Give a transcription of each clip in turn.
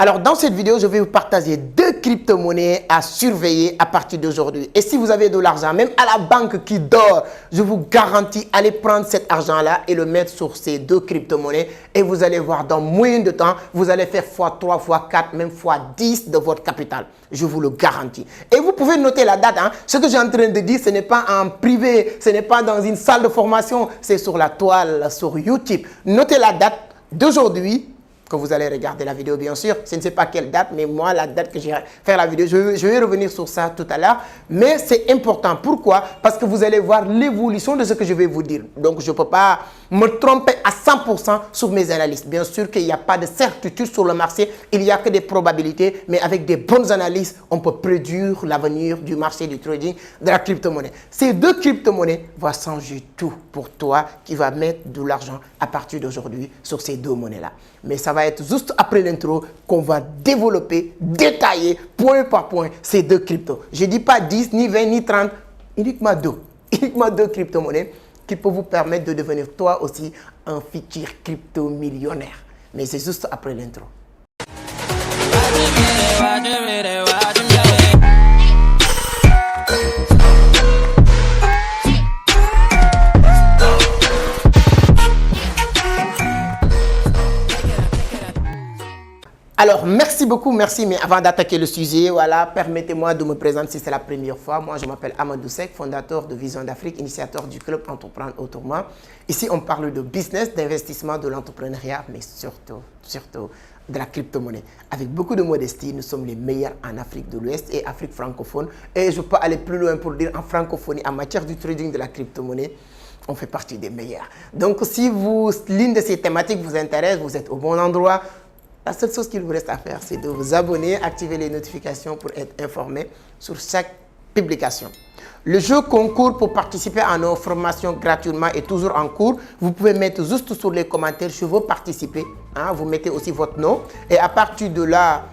Alors, dans cette vidéo, je vais vous partager 2 crypto-monnaies à surveiller à partir d'aujourd'hui. Et si vous avez de l'argent, même à la banque qui dort, je vous garantis, allez prendre cet argent-là et le mettre sur ces 2 crypto-monnaies. Et vous allez voir, dans moins de temps, vous allez faire x3, x4, même x10 de votre capital. Je vous le garantis. Et vous pouvez noter la date. Ce que j'ai en train de dire, ce n'est pas en privé, ce n'est pas dans une salle de formation, c'est sur la toile, sur YouTube. Notez la date d'aujourd'hui. Que vous allez regarder la vidéo, bien sûr. Je ne sais pas quelle date, mais moi, la date que j'ai fait la vidéo, je vais revenir sur ça tout à l'heure. Mais c'est important. Pourquoi? Parce que vous allez voir l'évolution de ce que je vais vous dire. Donc, je ne peux pas me tromper à 100% sur mes analyses. Bien sûr qu'il n'y a pas de certitude sur le marché. Il n'y a que des probabilités. Mais avec des bonnes analyses, on peut prédire l'avenir du marché du trading, de la crypto-monnaie. Ces 2 crypto-monnaies vont changer tout pour toi qui va mettre de l'argent à partir d'aujourd'hui sur ces 2 monnaies-là. Mais ça va être juste après l'intro qu'on va développer, détailler, point par point, ces 2 cryptos. Je ne dis pas 10, ni 20, ni 30, uniquement 2. Uniquement 2 crypto-monnaies qui peuvent vous permettre de devenir toi aussi un futur crypto-millionnaire. Mais c'est juste après l'intro. Alors, merci beaucoup, merci. Mais avant d'attaquer le sujet, voilà, permettez-moi de me présenter si c'est la première fois. Moi, je m'appelle Amadou Seck, fondateur de Vision d'Afrique, initiateur du club Entreprendre Autrement. Ici, on parle de business, d'investissement, de l'entrepreneuriat, mais surtout de la crypto-monnaie. Avec beaucoup de modestie, nous sommes les meilleurs en Afrique de l'Ouest et Afrique francophone. Et je peux aller plus loin pour dire en francophonie, en matière du trading de la crypto-monnaie, on fait partie des meilleurs. Donc, si l'une de ces thématiques vous intéresse, vous êtes au bon endroit. La seule chose qu'il vous reste à faire, c'est de vous abonner, activer les notifications pour être informé sur chaque publication. Le jeu concours pour participer à nos formations gratuitement est toujours en cours. Vous pouvez mettre juste sur les commentaires, je veux participer. Vous mettez aussi votre nom. Et à partir de là,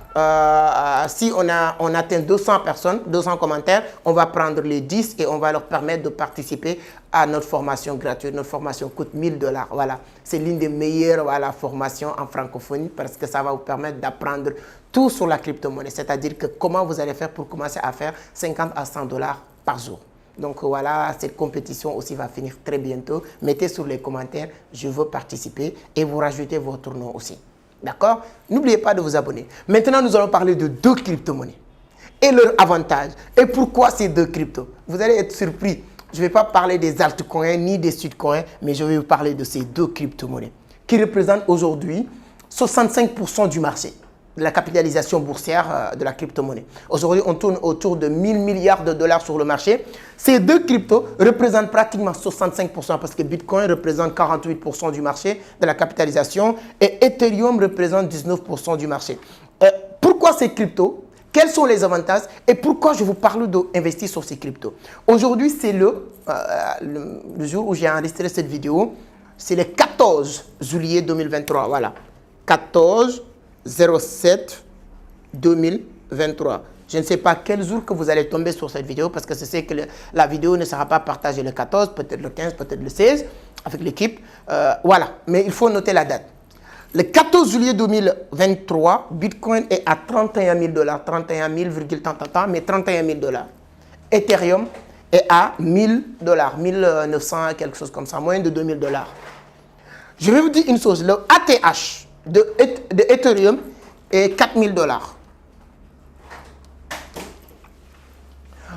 si on atteint 200 personnes, 200 commentaires, on va prendre les 10 et on va leur permettre de participer à notre formation gratuite. Notre formation coûte 1 000 $. Voilà. C'est l'une des meilleures formations en francophonie parce que ça va vous permettre d'apprendre tout sur la crypto-monnaie. C'est-à-dire que comment vous allez faire pour commencer à faire 50 à 100 $ par jour. Donc voilà, cette compétition aussi va finir très bientôt. Mettez sur les commentaires, je veux participer et vous rajoutez votre nom aussi. D'accord? N'oubliez pas de vous abonner. Maintenant, nous allons parler de 2 crypto-monnaies et leurs avantages. Et pourquoi ces 2 cryptos? Vous allez être surpris. Je ne vais pas parler des altcoins ni des shitcoins, mais je vais vous parler de ces 2 crypto-monnaies qui représentent aujourd'hui 65% du marché, de la capitalisation boursière de la crypto-monnaie. Aujourd'hui, on tourne autour de 1 000 milliards de dollars sur le marché. Ces 2 cryptos représentent pratiquement 65% parce que Bitcoin représente 48% du marché de la capitalisation et Ethereum représente 19% du marché. Pourquoi ces cryptos? Quels sont les avantages et pourquoi je vous parle d'investir sur ces cryptos? Aujourd'hui, c'est le jour où j'ai enregistré cette vidéo. C'est le 14 juillet 2023. Voilà. 14/07/2023. Je ne sais pas quel jour que vous allez tomber sur cette vidéo parce que je sais que la vidéo ne sera pas partagée le 14, peut-être le 15, peut-être le 16 avec l'équipe. Voilà, mais il faut noter la date. Le 14 juillet 2023, Bitcoin est à 31 000 $, 31 000, mais 31 000 $. Ethereum est à 1 000 $, 1900, quelque chose comme ça, moins de 2 000 $. Je vais vous dire une chose, le ATH de Ethereum est 4 000 $.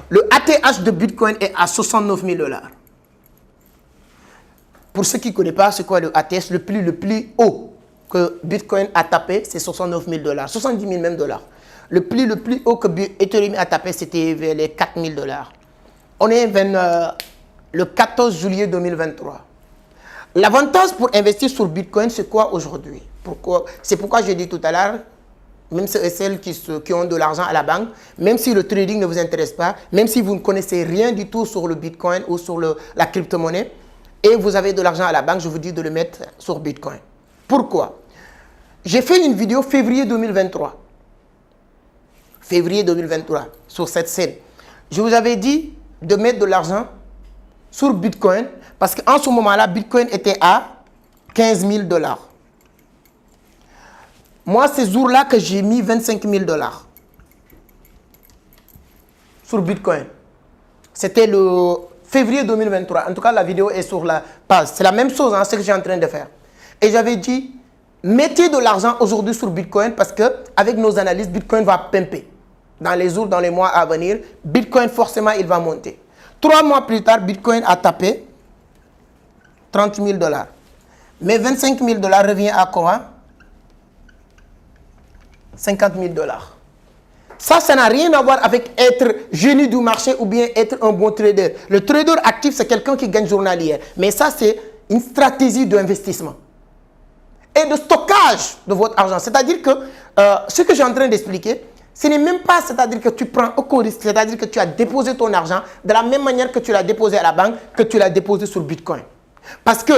Le ATH de Bitcoin est à 69 000 $. Pour ceux qui ne connaissent pas, c'est quoi le ATH? Le plus haut que Bitcoin a tapé, c'est 69 000 $, 70 000 même dollars. Le plus haut que Ethereum a tapé, c'était vers les 4 000 $. On est le 14 juillet 2023. L'avantage pour investir sur Bitcoin, c'est quoi aujourd'hui? C'est pourquoi j'ai dit tout à l'heure, même ceux et celles qui ont de l'argent à la banque, même si le trading ne vous intéresse pas, même si vous ne connaissez rien du tout sur le Bitcoin ou sur la crypto-monnaie, et vous avez de l'argent à la banque, je vous dis de le mettre sur Bitcoin. Pourquoi? J'ai fait une vidéo février 2023. Février 2023, sur cette scène. Je vous avais dit de mettre de l'argent sur Bitcoin parce qu'en ce moment-là, Bitcoin était à 15 000 $. Moi, ces jours-là que j'ai mis 25 000 $ sur Bitcoin. C'était le février 2023. En tout cas, la vidéo est sur la page. C'est la même chose, hein, ce que je suis en train de faire. Et j'avais dit, mettez de l'argent aujourd'hui sur Bitcoin parce qu'avec nos analyses, Bitcoin va pimper. Dans les jours, dans les mois à venir, Bitcoin, forcément, il va monter. 3 mois plus tard, Bitcoin a tapé 30 000 $. Mais 25 000 $ revient à quoi? 50 000 $. Ça n'a rien à voir avec être génie du marché ou bien être un bon trader. Le trader actif, c'est quelqu'un qui gagne journalière. Mais ça, c'est une stratégie d'investissement et de stockage de votre argent. C'est-à-dire que ce que je suis en train d'expliquer, ce n'est même pas, c'est-à-dire que tu prends aucun risque, c'est-à-dire que tu as déposé ton argent de la même manière que tu l'as déposé à la banque, que tu l'as déposé sur Bitcoin. Parce que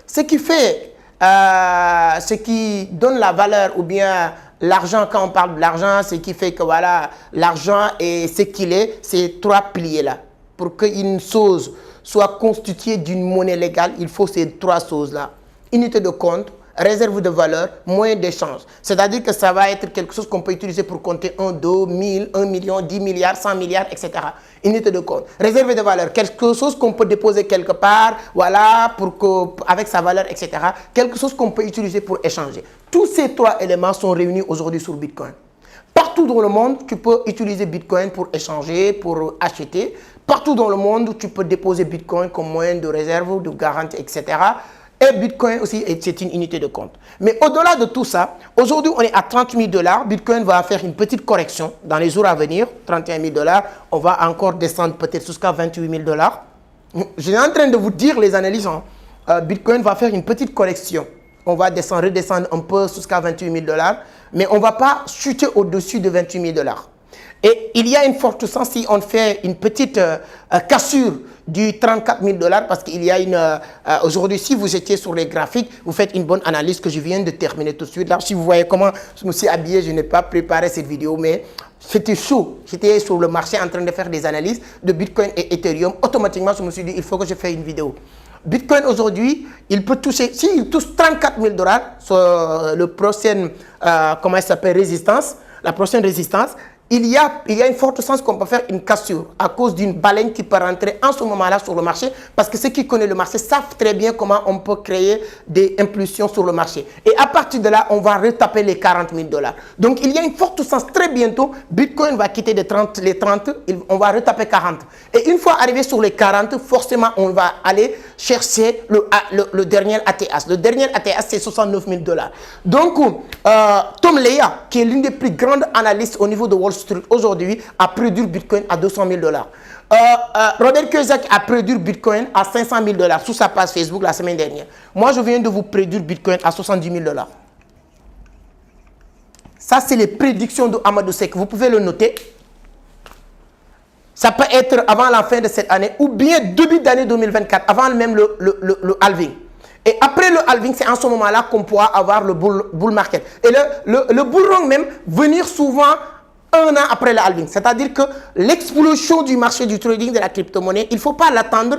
ce qui fait, ce qui donne la valeur ou bien l'argent, quand on parle de l'argent, ce qui fait que voilà, l'argent est ce qu'il est, ces 3 piliers-là. Pour qu'une chose soit constituée d'une monnaie légale, il faut ces 3 choses-là. Unité de compte, réserve de valeur, moyen d'échange. C'est-à-dire que ça va être quelque chose qu'on peut utiliser pour compter 1, 2, 1000, 1 million, 10 milliards, 100 milliards, etc. Unité de compte. Réserve de valeur, quelque chose qu'on peut déposer quelque part, voilà, avec sa valeur, etc. Quelque chose qu'on peut utiliser pour échanger. Tous ces 3 éléments sont réunis aujourd'hui sur Bitcoin. Partout dans le monde, tu peux utiliser Bitcoin pour échanger, pour acheter. Partout dans le monde, tu peux déposer Bitcoin comme moyen de réserve, de garantie, etc. Et Bitcoin aussi, c'est une unité de compte. Mais au-delà de tout ça, aujourd'hui, on est à 30 000 $. Bitcoin va faire une petite correction dans les jours à venir, 31 000 $. On va encore descendre peut-être jusqu'à 28 000 $. Je suis en train de vous dire les analyses. Bitcoin va faire une petite correction. On va redescendre un peu jusqu'à 28 000 $. Mais on ne va pas chuter au-dessus de 28 000 $. Et il y a une forte chance si on fait une petite cassure du 34 000 $, parce qu'il y a une... aujourd'hui, si vous étiez sur les graphiques, vous faites une bonne analyse que je viens de terminer tout de suite. Là, si vous voyez comment je me suis habillé, je n'ai pas préparé cette vidéo, mais c'était chaud. J'étais sur le marché en train de faire des analyses de Bitcoin et Ethereum. Automatiquement, je me suis dit, il faut que je fasse une vidéo. Bitcoin aujourd'hui, il peut toucher, s'il touche 34 000 $, sur le prochain, comment il s'appelle, résistance, la prochaine résistance, il y a une forte chance qu'on peut faire une cassure à cause d'une baleine qui peut rentrer en ce moment-là sur le marché, parce que ceux qui connaissent le marché savent très bien comment on peut créer des impulsions sur le marché. Et à partir de là, on va retaper les 40 000 $. Donc, il y a une forte chance très bientôt, Bitcoin va quitter les 30, on va retaper 40. Et une fois arrivé sur les 40, forcément, on va aller chercher le dernier ATH. Le dernier ATH, c'est 69 000 $. Donc, Tom Leya, qui est l'une des plus grandes analystes au niveau de Wall Street aujourd'hui, a produit Bitcoin à 200 000 $. Robert Kiyosaki a produit Bitcoin à 500 000 $ sur sa page Facebook la semaine dernière. Moi, je viens de vous prédire Bitcoin à 70 000 $. Ça, c'est les prédictions de Amadou Seck. Vous pouvez le noter. Ça peut être avant la fin de cette année ou bien début d'année 2024, avant même le halving. Et après le halving, c'est en ce moment-là qu'on pourra avoir le bull market. Et le bull run même, venir souvent 1 an après le halving. C'est-à-dire que l'explosion du marché du trading de la crypto-monnaie, il ne faut pas l'attendre.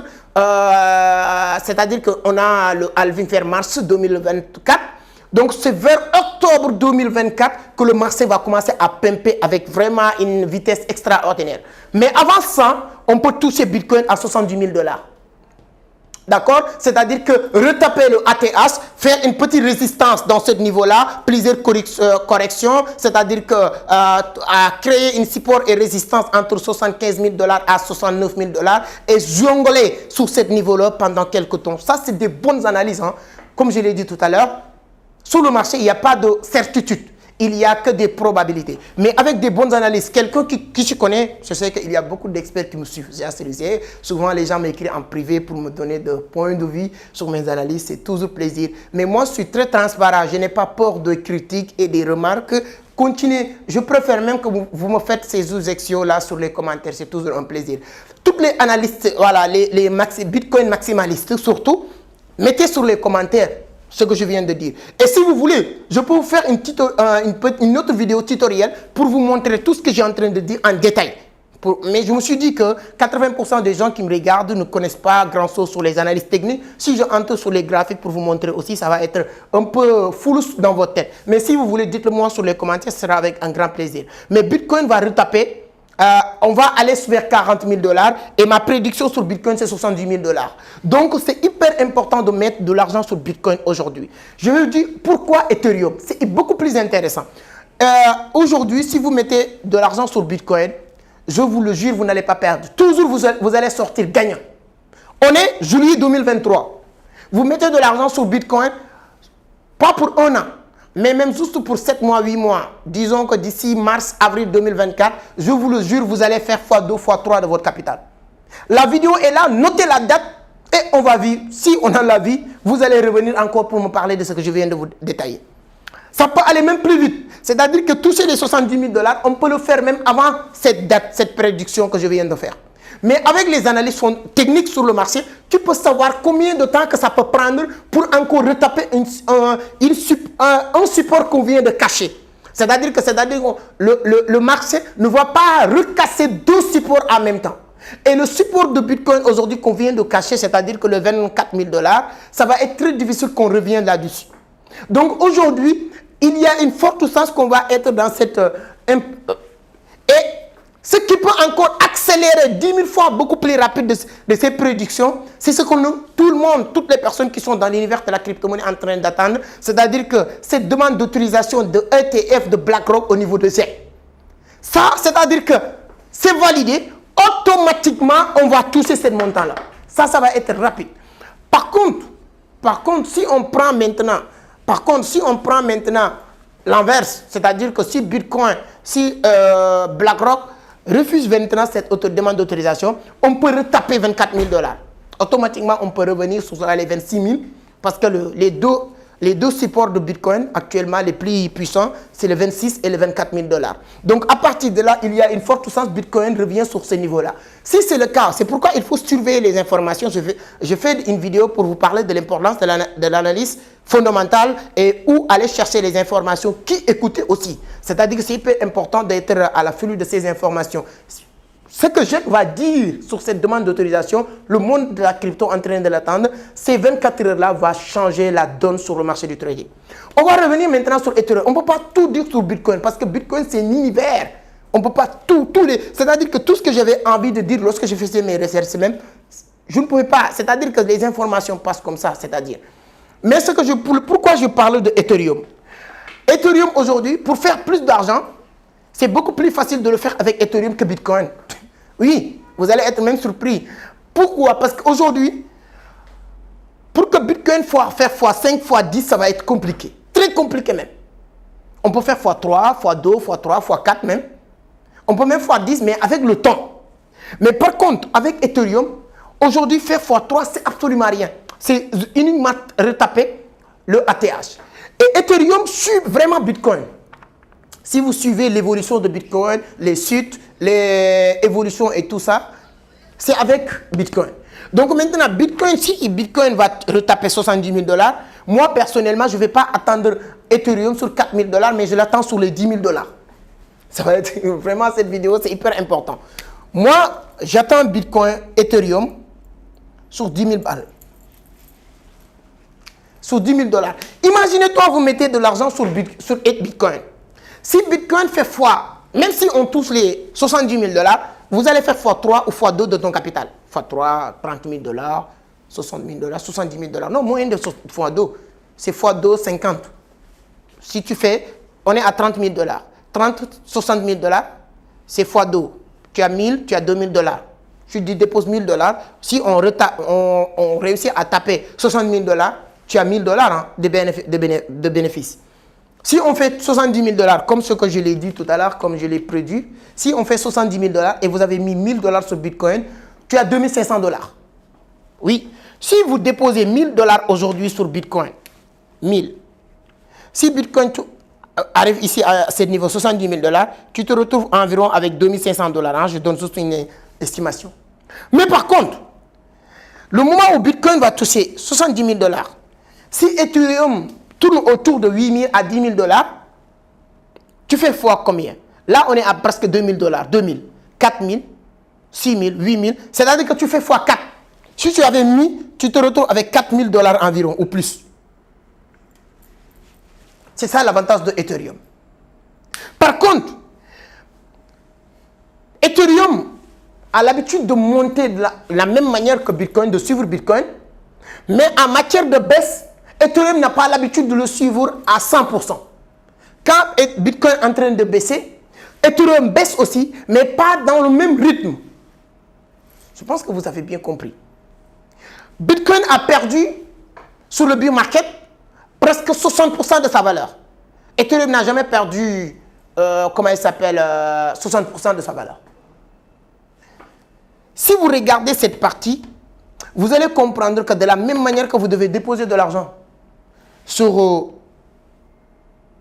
C'est-à-dire qu'on a le halving vers mars 2024. Donc, c'est vers octobre 2024 que le marché va commencer à pimper avec vraiment une vitesse extraordinaire. Mais avant ça, on peut toucher Bitcoin à 70 000 $. D'accord? C'est-à-dire que retaper le ATH, faire une petite résistance dans ce niveau-là, plusieurs corrections, c'est-à-dire que créer une support et résistance entre 75 000 $ à 69 000 $ et jongler sur ce niveau-là pendant quelques temps. Ça, c'est des bonnes analyses. Hein. Comme je l'ai dit tout à l'heure, sur le marché, il n'y a pas de certitude. Il n'y a que des probabilités. Mais avec des bonnes analyses, quelqu'un qui se connaît, je sais qu'il y a beaucoup d'experts qui me suivent. Souvent, les gens m'écrivent en privé pour me donner des points de vue sur mes analyses. C'est toujours plaisir. Mais moi, je suis très transparent. Je n'ai pas peur de critiques et des remarques. Continuez. Je préfère même que vous me faites ces objections-là sur les commentaires. C'est toujours un plaisir. Toutes les analystes, voilà, les Bitcoin maximalistes surtout, mettez sur les commentaires ce que je viens de dire. Et si vous voulez, je peux vous faire une autre vidéo tutoriel pour vous montrer tout ce que j'ai en train de dire en détail. Mais je me suis dit que 80% des gens qui me regardent ne connaissent pas grand-chose sur les analyses techniques. Si je entre sur les graphiques pour vous montrer aussi, ça va être un peu flou dans votre tête. Mais si vous voulez, dites-le moi sur les commentaires, ce sera avec un grand plaisir. Mais Bitcoin va retaper. On va aller vers 40 000 $ et ma prédiction sur Bitcoin, c'est 70 000 $. Donc, c'est hyper important de mettre de l'argent sur Bitcoin aujourd'hui. Je vais vous dire pourquoi Ethereum. C'est beaucoup plus intéressant. Aujourd'hui, si vous mettez de l'argent sur Bitcoin, je vous le jure, vous n'allez pas perdre. Toujours, vous allez sortir gagnant. On est juillet 2023. Vous mettez de l'argent sur Bitcoin, pas pour un an, mais même juste pour 7 mois, 8 mois. Disons que d'ici mars, avril 2024, je vous le jure, vous allez faire x2, x3 de votre capital. La vidéo est là, notez la date et on va vivre. Si on a la vie, vous allez revenir encore pour me parler de ce que je viens de vous détailler. Ça peut aller même plus vite. C'est-à-dire que toucher les 70 000 $, on peut le faire même avant cette date, cette prédiction que je viens de faire. Mais avec les analyses techniques sur le marché, tu peux savoir combien de temps que ça peut prendre pour encore retaper un support qu'on vient de cacher. C'est-à-dire que le marché ne va pas recasser deux supports en même temps. Et le support de Bitcoin aujourd'hui qu'on vient de cacher, c'est-à-dire que le 24 000 $, ça va être très difficile qu'on revienne là-dessus. Donc aujourd'hui, il y a une forte chance qu'on va être dans cette... et ce qui peut encore accélérer 10 000 fois beaucoup plus rapide de ces prédictions, c'est ce que tout le monde, toutes les personnes qui sont dans l'univers de la crypto-monnaie en train d'attendre, c'est-à-dire que cette demande d'autorisation de ETF de BlackRock au niveau de ZEC. Ça, c'est-à-dire que c'est validé, automatiquement, on va toucher ce montant-là. Ça va être rapide. Par contre, si on prend maintenant... l'inverse, c'est-à-dire que si Bitcoin, si BlackRock refuse maintenant cette demande d'autorisation, on peut retaper 24 000 $. Automatiquement, on peut revenir sur les 26 000 parce que les deux supports de Bitcoin actuellement les plus puissants, c'est le 26 et le 24 000 $. Donc, à partir de là, il y a une forte chance que Bitcoin revient sur ce niveau-là. Si c'est le cas, c'est pourquoi il faut surveiller les informations. Je fais une vidéo pour vous parler de l'importance de l'analyse fondamentale et où aller chercher les informations, qui écouter aussi. C'est-à-dire que c'est hyper important d'être à l'afflux de ces informations. Ce que je vais dire sur cette demande d'autorisation, le monde de la crypto en train de l'attendre, ces 24 heures-là va changer la donne sur le marché du trading. On va revenir maintenant sur Ethereum. On ne peut pas tout dire sur Bitcoin parce que Bitcoin, c'est un univers. On ne peut pas c'est-à-dire que tout ce que j'avais envie de dire lorsque je faisais mes recherches même, je ne pouvais pas. C'est-à-dire que les informations passent comme ça, c'est-à-dire. Mais pourquoi je parle de Ethereum? Ethereum aujourd'hui, pour faire plus d'argent, c'est beaucoup plus facile de le faire avec Ethereum que Bitcoin. Oui, vous allez être même surpris. Pourquoi? Parce qu'aujourd'hui, pour que Bitcoin faire x5, x10, ça va être compliqué. Très compliqué même. On peut faire x3, x2, x3, x4 même. On peut même x10, mais avec le temps. Mais par contre, avec Ethereum, aujourd'hui, faire x3, c'est absolument rien. C'est uniquement retaper le ATH. Et Ethereum suit vraiment Bitcoin. Si vous suivez l'évolution de Bitcoin, les chutes, les évolutions et tout ça, c'est avec Bitcoin. Donc maintenant, si Bitcoin va retaper 70 000 $, moi personnellement, je ne vais pas attendre Ethereum sur 4 000 $, mais je l'attends sur les 10 000 $. Ça va être vraiment cette vidéo, c'est hyper important. Moi, j'attends Bitcoin, Ethereum sur 10 000 balles. Sur 10 000 $. Imaginez-toi, vous mettez de l'argent sur Bitcoin. Si Bitcoin fait fois, même si on touche les 70 000 $, vous allez faire x3 ou x2 de ton capital. x3, 30 000 $, 60 000 $, 70 000 $. Non, moins de x2. C'est x2, 50. Si tu fais, on est à 30 000 $. 60 000 $, c'est x2. Tu as 1000, tu as 2000 $. Tu déposes 1000 $. Si on réussit à taper 60 000 $, tu as 1000 $ hein, de bénéfices. Si on fait 70 000 $, comme ce que je l'ai dit tout à l'heure, comme je l'ai prédit, si on fait 70 000 $ et vous avez mis 1000 $ sur Bitcoin, tu as 2500 $. Oui. Si vous déposez 1000 $ aujourd'hui sur Bitcoin, 1000. Si Bitcoin arrive ici à ce niveau, 70 000 $, tu te retrouves environ avec 2500 $. Hein, je donne juste une estimation. Mais par contre, le moment où Bitcoin va toucher 70 000 $, si Ethereum tourne autour de 8 000 à 10 000 $, tu fais fois combien? Là, on est à presque 2 000 $, 2 000, 4 000, 6 000, 8 000. C'est-à-dire que tu fais x4. Si tu avais mis, tu te retrouves avec 4 000 $ environ ou plus. C'est ça l'avantage de Ethereum. Par contre, Ethereum a l'habitude de monter de la même manière que Bitcoin, de suivre Bitcoin. Mais en matière de baisse, Ethereum n'a pas l'habitude de le suivre à 100%. Quand Bitcoin est en train de baisser, Ethereum baisse aussi, mais pas dans le même rythme. Je pense que vous avez bien compris. Bitcoin a perdu sur le bear market presque 60% de sa valeur. Ethereum n'a jamais perdu, comment il s'appelle, 60% de sa valeur. Si vous regardez cette partie, vous allez comprendre que de la même manière que vous devez déposer de l'argent sur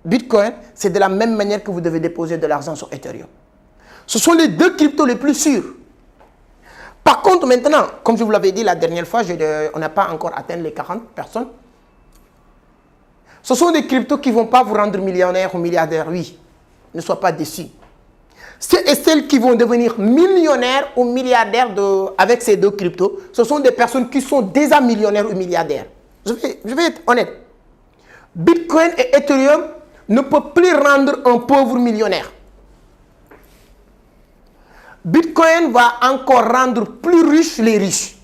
Bitcoin, c'est de la même manière que vous devez déposer de l'argent sur Ethereum. Ce sont les deux cryptos les plus sûrs. Par contre, maintenant, comme je vous l'avais dit la dernière fois, on n'a pas encore atteint les 40 personnes. Ce sont des cryptos qui ne vont pas vous rendre millionnaire ou milliardaire, oui. Ne sois pas déçus. Ceux et celles qui vont devenir millionnaires ou milliardaires avec ces deux cryptos, ce sont des personnes qui sont déjà millionnaires ou milliardaires. Je vais être honnête. Bitcoin et Ethereum ne peuvent plus rendre un pauvre millionnaire. Bitcoin va encore rendre plus riches les riches.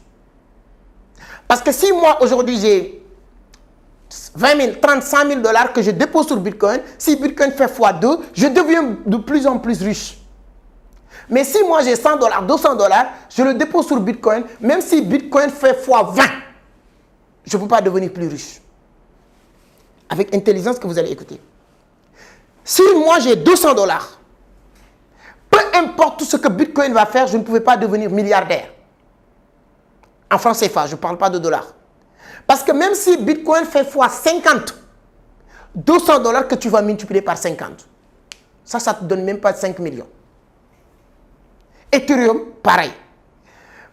Parce que si moi aujourd'hui j'ai 20 000, 30, 100 000 $ que je dépose sur Bitcoin, si Bitcoin fait x2, je deviens de plus en plus riche. Mais si moi j'ai 100 $, 200 $, je le dépose sur Bitcoin, même si Bitcoin fait x20, je ne peux pas devenir plus riche. Avec intelligence que vous allez écouter. Si moi j'ai 200 $, peu importe tout ce que Bitcoin va faire, je ne pouvais pas devenir milliardaire. En francs CFA, je ne parle pas de dollars. Parce que même si Bitcoin fait x50, 200 $ que tu vas multiplier par 50, ça ne te donne même pas 5 millions. Ethereum, pareil.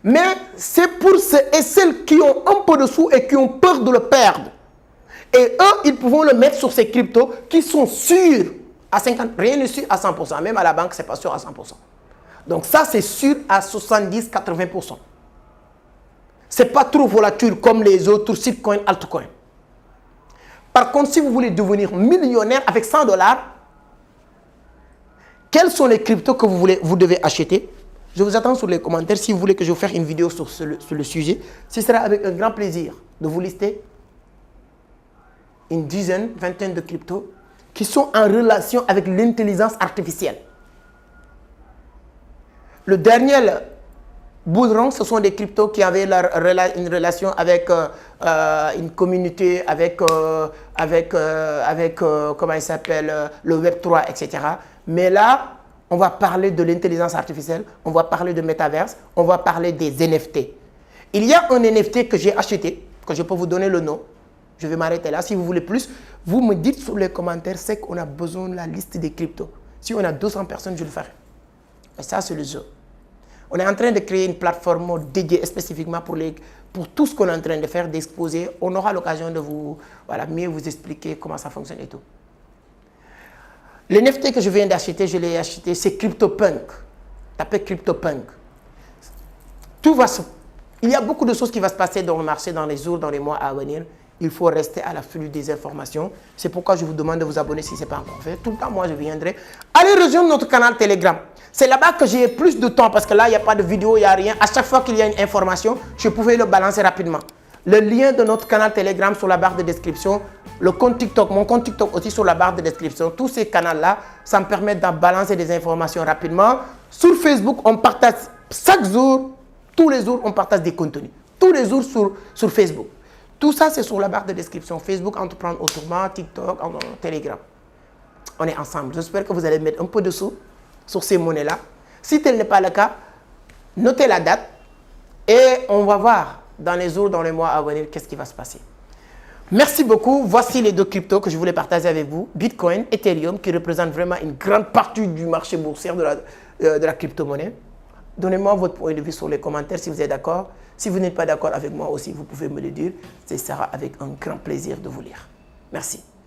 Mais c'est pour ceux et celles qui ont un peu de sous et qui ont peur de le perdre. Et eux, ils pourront le mettre sur ces cryptos qui sont sûrs à 50%. Rien n'est sûr à 100%. Même à la banque, ce n'est pas sûr à 100%. Donc ça, c'est sûr à 70-80%. Ce n'est pas trop volatile comme les autres shitcoins, altcoins. Par contre, si vous voulez devenir millionnaire avec 100 $, quels sont les cryptos que vous devez acheter? Je vous attends sur les commentaires. Si vous voulez que je vous fasse une vidéo sur le sujet, ce sera avec un grand plaisir de vous lister une dizaine, vingtaine de cryptos qui sont en relation avec l'intelligence artificielle. Le dernier bull run, ce sont des cryptos qui avaient une relation avec une communauté, avec comment il s'appelle, le Web3, etc. Mais là, on va parler de l'intelligence artificielle, on va parler de métaverse, on va parler des NFT. Il y a un NFT que j'ai acheté, que je peux vous donner le nom. Je vais m'arrêter là. Si vous voulez plus, vous me dites sur les commentaires, c'est qu'on a besoin de la liste des cryptos. Si on a 200 personnes, je le ferai. Et ça, c'est le jeu. On est en train de créer une plateforme dédiée spécifiquement pour tout ce qu'on est en train de faire, d'exposer. On aura l'occasion de mieux vous expliquer comment ça fonctionne et tout. Le NFT que je viens d'acheter, je l'ai acheté, c'est CryptoPunk. Tapez CryptoPunk. Il y a beaucoup de choses qui vont se passer dans le marché dans les jours, dans les mois à venir. Il faut rester à l'affût des informations. C'est pourquoi je vous demande de vous abonner si ce n'est pas encore fait. Tout le temps, moi, je viendrai. Allez rejoindre notre canal Telegram. C'est là-bas que j'ai plus de temps parce que là, il n'y a pas de vidéo, il n'y a rien. À chaque fois qu'il y a une information, je pouvais le balancer rapidement. Le lien de notre canal Telegram sur la barre de description. Le compte TikTok, mon compte TikTok aussi sur la barre de description. Tous ces canaux-là, ça me permet de balancer des informations rapidement. Sur Facebook, on partage chaque jour, tous les jours, on partage des contenus. Tous les jours sur Facebook. Tout ça, c'est sur la barre de description. Facebook, Entreprendre Autrement, TikTok, Telegram. On est ensemble. J'espère que vous allez mettre un peu de sous sur ces monnaies-là. Si tel n'est pas le cas, notez la date et on va voir dans les jours, dans les mois à venir, qu'est-ce qui va se passer. Merci beaucoup. Voici les deux cryptos que je voulais partager avec vous. Bitcoin, Ethereum, qui représentent vraiment une grande partie du marché boursier de la crypto-monnaie. Donnez-moi votre point de vue sur les commentaires si vous êtes d'accord. Si vous n'êtes pas d'accord avec moi aussi, vous pouvez me le dire. Ce sera avec un grand plaisir de vous lire. Merci.